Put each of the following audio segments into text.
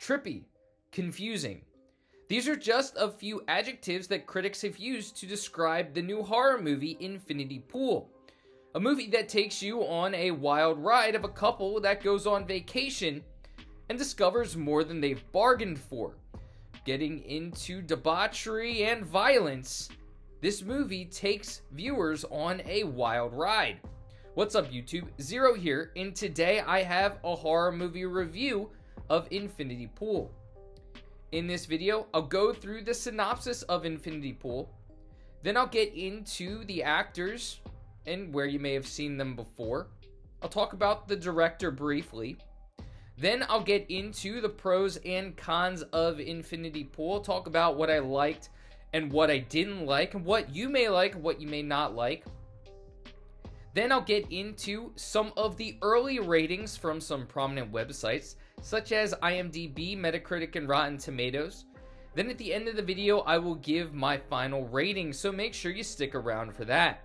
trippy, confusing. These are just a few adjectives that critics have used to describe the new horror movie Infinity Pool. A movie that takes you on a wild ride of a couple that goes on vacation and discovers more than they've bargained for. Getting into debauchery and violence, this movie takes viewers on a wild ride. What's up, YouTube? Zero here, and today I have a horror movie review of Infinity Pool. In this video, I'll go through the synopsis of Infinity Pool, then I'll get into the actors and where you may have seen them before. I'll talk about the director briefly. Then I'll get into the pros and cons of Infinity Pool, talk about what I liked and what I didn't like, and what you may like and what you may not like. Then I'll get into some of the early ratings from some prominent websites, such as IMDb, Metacritic, and Rotten Tomatoes. Then at the end of the video, I will give my final rating, so make sure you stick around for that.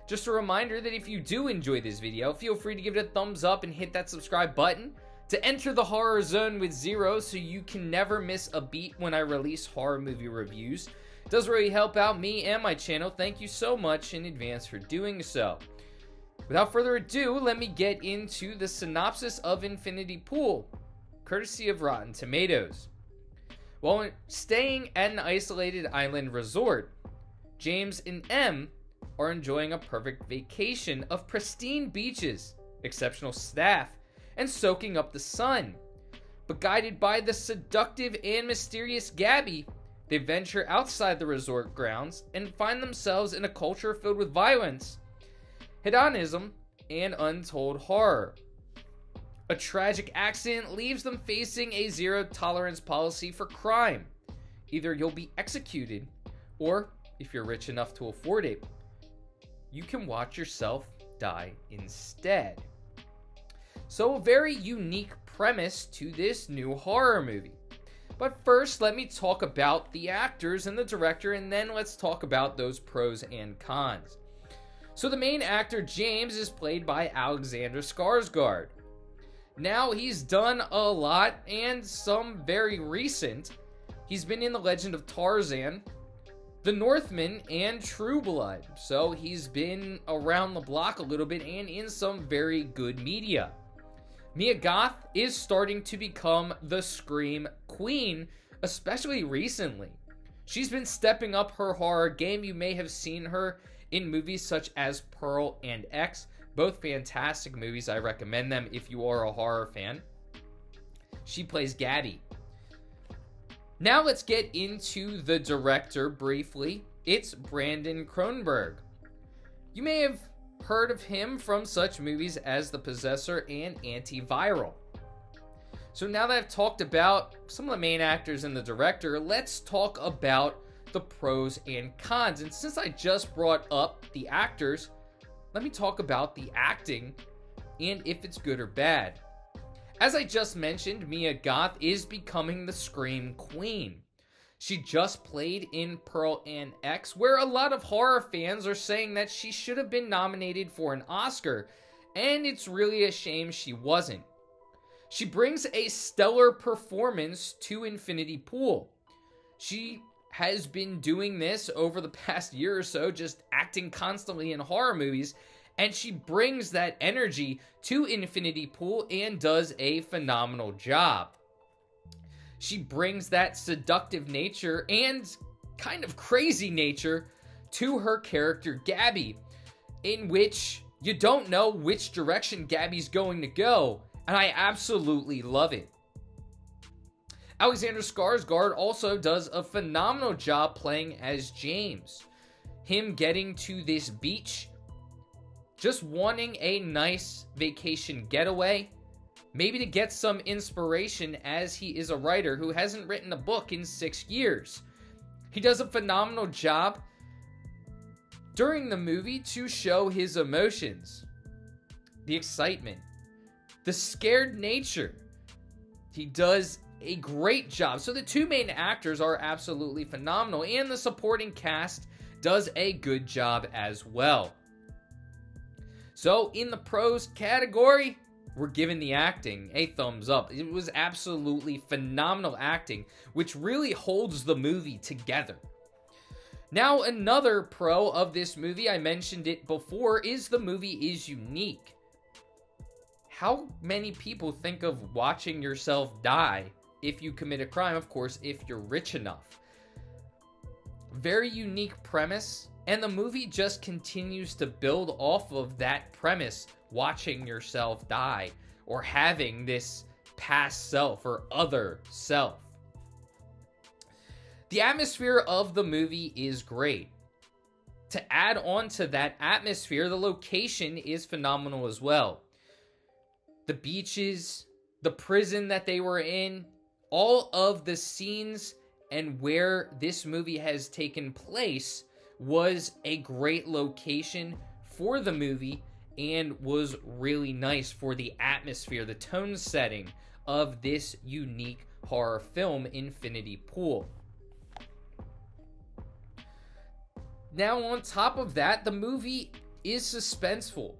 Just a reminder that if you do enjoy this video, feel free to give it a thumbs up and hit that subscribe button to enter the horror zone with Zero so you can never miss a beat when I release horror movie reviews. It does really help out me and my channel. Thank you so much in advance for doing so. Without further ado, let me get into the synopsis of Infinity Pool, courtesy of Rotten Tomatoes. While staying at an isolated island resort, James and Em are enjoying a perfect vacation of pristine beaches, exceptional staff, and soaking up the sun. But guided by the seductive and mysterious Gabby, they venture outside the resort grounds and find themselves in a culture filled with violence, hedonism, and untold horror. A tragic accident leaves them facing a zero-tolerance policy for crime. Either you'll be executed, or, if you're rich enough to afford it, you can watch yourself die instead. So a very unique premise to this new horror movie. But first, let me talk about the actors and the director, and then let's talk about those pros and cons. So the main actor, James, is played by Alexander Skarsgård. Now, he's done a lot, and some very recent. He's been in The Legend of Tarzan, The Northman, and True Blood. So he's been around the block a little bit and in some very good media. Mia Goth is starting to become the Scream Queen, especially recently. She's been stepping up her horror game. You may have seen her in movies such as Pearl and X, both fantastic movies. I recommend them if you are a horror fan. She plays Gabby. Now let's get into the director briefly. It's Brandon Cronenberg. You may have heard of him from such movies as The Possessor and Antiviral. So now that I've talked about some of the main actors and the director, let's talk about the pros and cons. And since I just brought up the actors, let me talk about the acting and if it's good or bad. As I just mentioned, Mia Goth is becoming the Scream Queen. She just played in Pearl and X, where a lot of horror fans are saying that she should have been nominated for an Oscar, and it's really a shame she wasn't. She brings a stellar performance to Infinity Pool. She has been doing this over the past year or so, just acting constantly in horror movies, and she brings that energy to Infinity Pool and does a phenomenal job. She brings that seductive nature and kind of crazy nature to her character Gabby, in which you don't know which direction Gabby's going to go, and I absolutely love it. Alexander Skarsgård also does a phenomenal job playing as James. Him getting to this beach, just wanting a nice vacation getaway, maybe to get some inspiration, as he is a writer who hasn't written a book in 6 years. He does a phenomenal job during the movie to show his emotions, the excitement, the scared nature. He does a great job. So the two main actors are absolutely phenomenal, and the supporting cast does a good job as well. So in the pros category, were giving the acting a thumbs up. It was absolutely phenomenal acting, which really holds the movie together. Now, another pro of this movie, I mentioned it before, is the movie is unique. How many people think of watching yourself die if you commit a crime? Of course, if you're rich enough. Very unique premise, and the movie just continues to build off of that premise, watching yourself die or having this past self or other self. The atmosphere of the movie is great. To add on to that atmosphere, the location is phenomenal as well. The beaches, the prison that they were in, all of the scenes and where this movie has taken place was a great location for the movie and was really nice for the atmosphere, the tone setting of this unique horror film, Infinity Pool. Now, on top of that, the movie is suspenseful.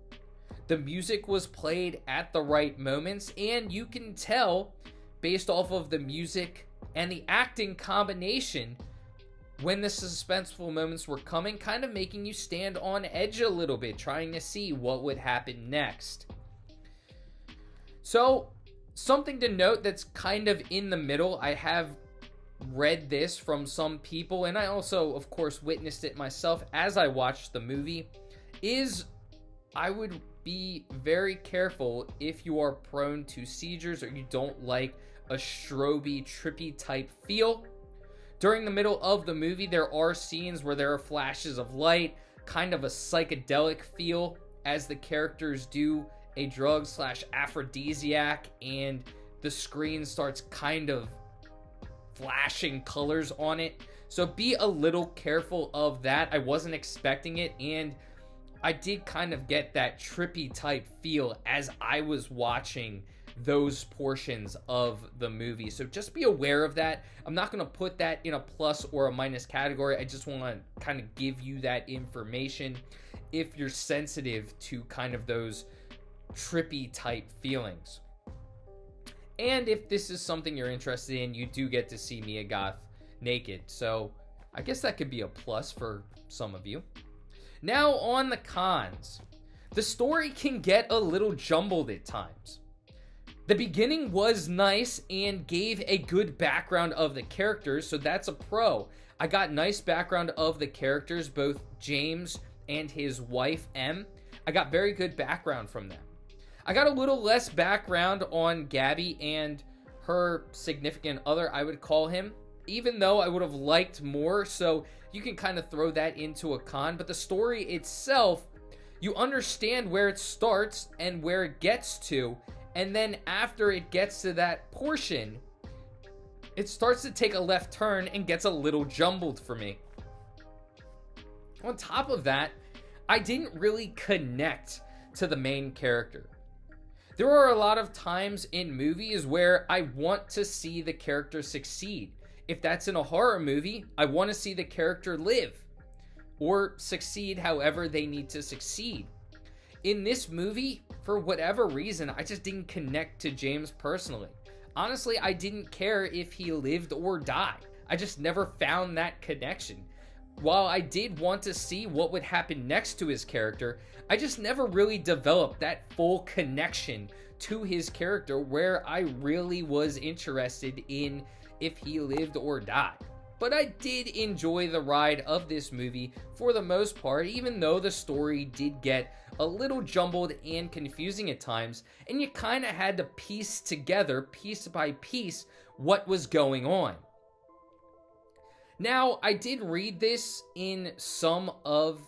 The music was played at the right moments, and you can tell, based off of the music and the acting combination, when the suspenseful moments were coming, kind of making you stand on edge a little bit, trying to see what would happen next. So, something to note that's kind of in the middle, I have read this from some people, and I also, of course, witnessed it myself as I watched the movie, is I would be very careful if you are prone to seizures or you don't like a strobe, trippy type feel. During the middle of the movie, there are scenes where there are flashes of light, kind of a psychedelic feel as the characters do a drug / aphrodisiac, and the screen starts kind of flashing colors on it. So be a little careful of that. I wasn't expecting it, and I did kind of get that trippy type feel as I was watching those portions of the movie. So just be aware of that. I'm not going to put that in a plus or a minus category. I just want to kind of give you that information if you're sensitive to kind of those trippy type feelings. And if this is something you're interested in, you do get to see Mia Goth naked. So I guess that could be a plus for some of you. Now on the cons. The story can get a little jumbled at times. The beginning was nice and gave a good background of the characters, so that's a pro. I got nice background of the characters, both James and his wife, Em. I got very good background from them. I got a little less background on Gabby and her significant other, I would call him, even though I would have liked more, so you can kind of throw that into a con. But the story itself, you understand where it starts and where it gets to, and then after it gets to that portion, it starts to take a left turn and gets a little jumbled for me. On top of that, I didn't really connect to the main character. There are a lot of times in movies where I want to see the character succeed. If that's in a horror movie, I want to see the character live or succeed however they need to succeed. In this movie, for whatever reason, I just didn't connect to James personally. Honestly, I didn't care if he lived or died. I just never found that connection. While I did want to see what would happen next to his character, I just never really developed that full connection to his character where I really was interested in if he lived or died. But I did enjoy the ride of this movie for the most part, even though the story did get a little jumbled and confusing at times, and you kind of had to piece together, piece by piece, what was going on. Now, I did read this in some of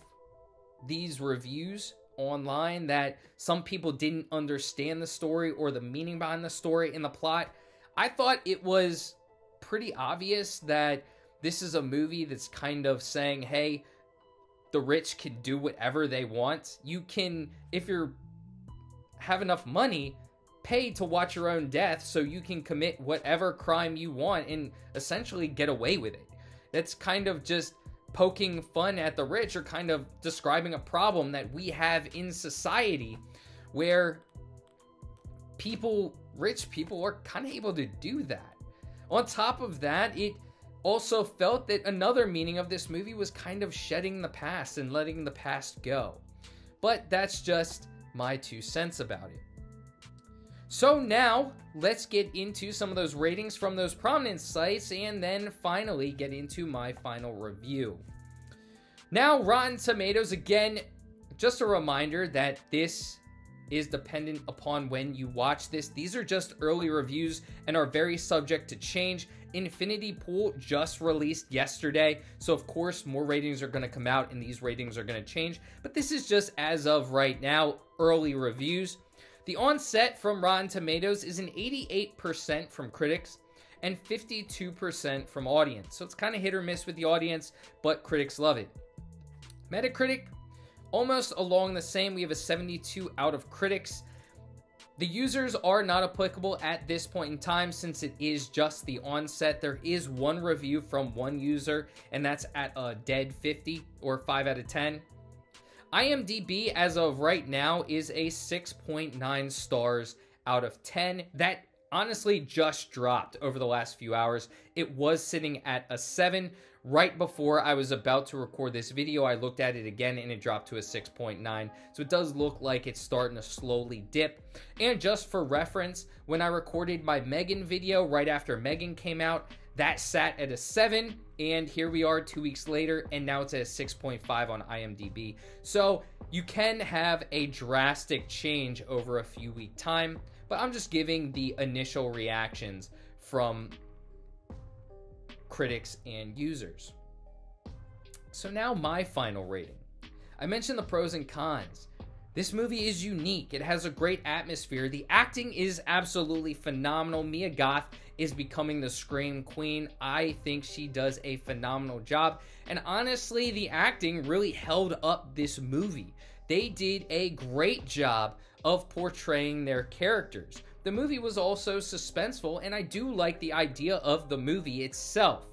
these reviews online that some people didn't understand the story or the meaning behind the story and the plot. I thought it was pretty obvious that this is a movie that's kind of saying, hey, the rich can do whatever they want. You can, if you have enough money, pay to watch your own death so you can commit whatever crime you want and essentially get away with it. That's kind of just poking fun at the rich, or kind of describing a problem that we have in society where rich people are kind of able to do that. On top of that, it also felt that another meaning of this movie was kind of shedding the past and letting the past go. But that's just my 2 cents about it. So now, let's get into some of those ratings from those prominent sites and then finally get into my final review. Now, Rotten Tomatoes, again, just a reminder that this is dependent upon when you watch this. These are just early reviews and are very subject to change. Infinity Pool just released yesterday, so of course more ratings are going to come out and these ratings are going to change, but this is just as of right now, early reviews. The onset from Rotten Tomatoes is an 88% from critics and 52% from audience, so it's kind of hit or miss with the audience, but critics love it. Metacritic, almost along the same. We have a 72 out of critics. The users are not applicable at this point in time since it is just the onset. There is one review from one user, and that's at a dead 50 or 5 out of 10. IMDb, as of right now, is a 6.9 stars out of 10. That honestly just dropped over the last few hours. It was sitting at a 7. Right before I was about to record this video, I looked at it again and it dropped to a 6.9. So it does look like it's starting to slowly dip. And just for reference, when I recorded my Megan video right after Megan came out, that sat at a 7. And here we are 2 weeks later, and now it's at a 6.5 on IMDb. So you can have a drastic change over a few week time, but I'm just giving the initial reactions from critics and users. So now my final rating. I mentioned the pros and cons. This movie is unique. It has a great atmosphere. The acting is absolutely phenomenal. Mia Goth is becoming the Scream Queen. I think she does a phenomenal job. And honestly, the acting really held up this movie. They did a great job of portraying their characters. The movie was also suspenseful, and I do like the idea of the movie itself.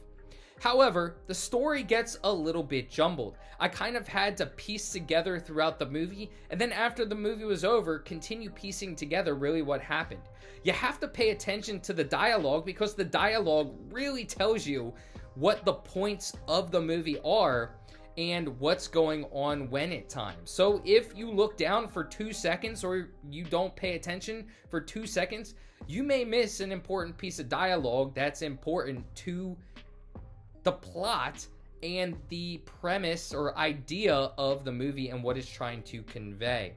However, the story gets a little bit jumbled. I kind of had to piece together throughout the movie, and then after the movie was over, continue piecing together really what happened. You have to pay attention to the dialogue because the dialogue really tells you what the points of the movie are and what's going on when at times. So if you look down for 2 seconds or you don't pay attention for 2 seconds, you may miss an important piece of dialogue that's important to the plot and the premise or idea of the movie and what it's trying to convey.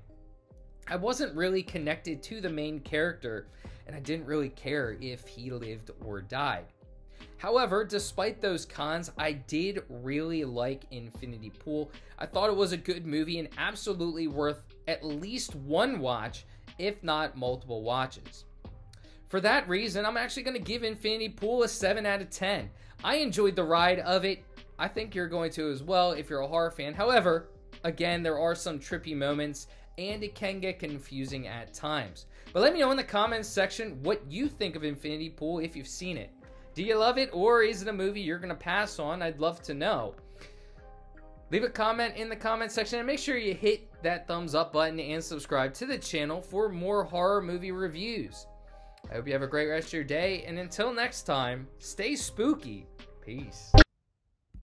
I wasn't really connected to the main character, and I didn't really care if he lived or died. However, despite those cons, I did really like Infinity Pool. I thought it was a good movie and absolutely worth at least one watch, if not multiple watches. For that reason, I'm actually going to give Infinity Pool a 7 out of 10. I enjoyed the ride of it. I think you're going to as well if you're a horror fan. However, again, there are some trippy moments and it can get confusing at times. But let me know in the comments section what you think of Infinity Pool if you've seen it. Do you love it, or is it a movie you're going to pass on? I'd love to know. Leave a comment in the comment section and make sure you hit that thumbs up button and subscribe to the channel for more horror movie reviews. I hope you have a great rest of your day, and until next time, stay spooky. Peace.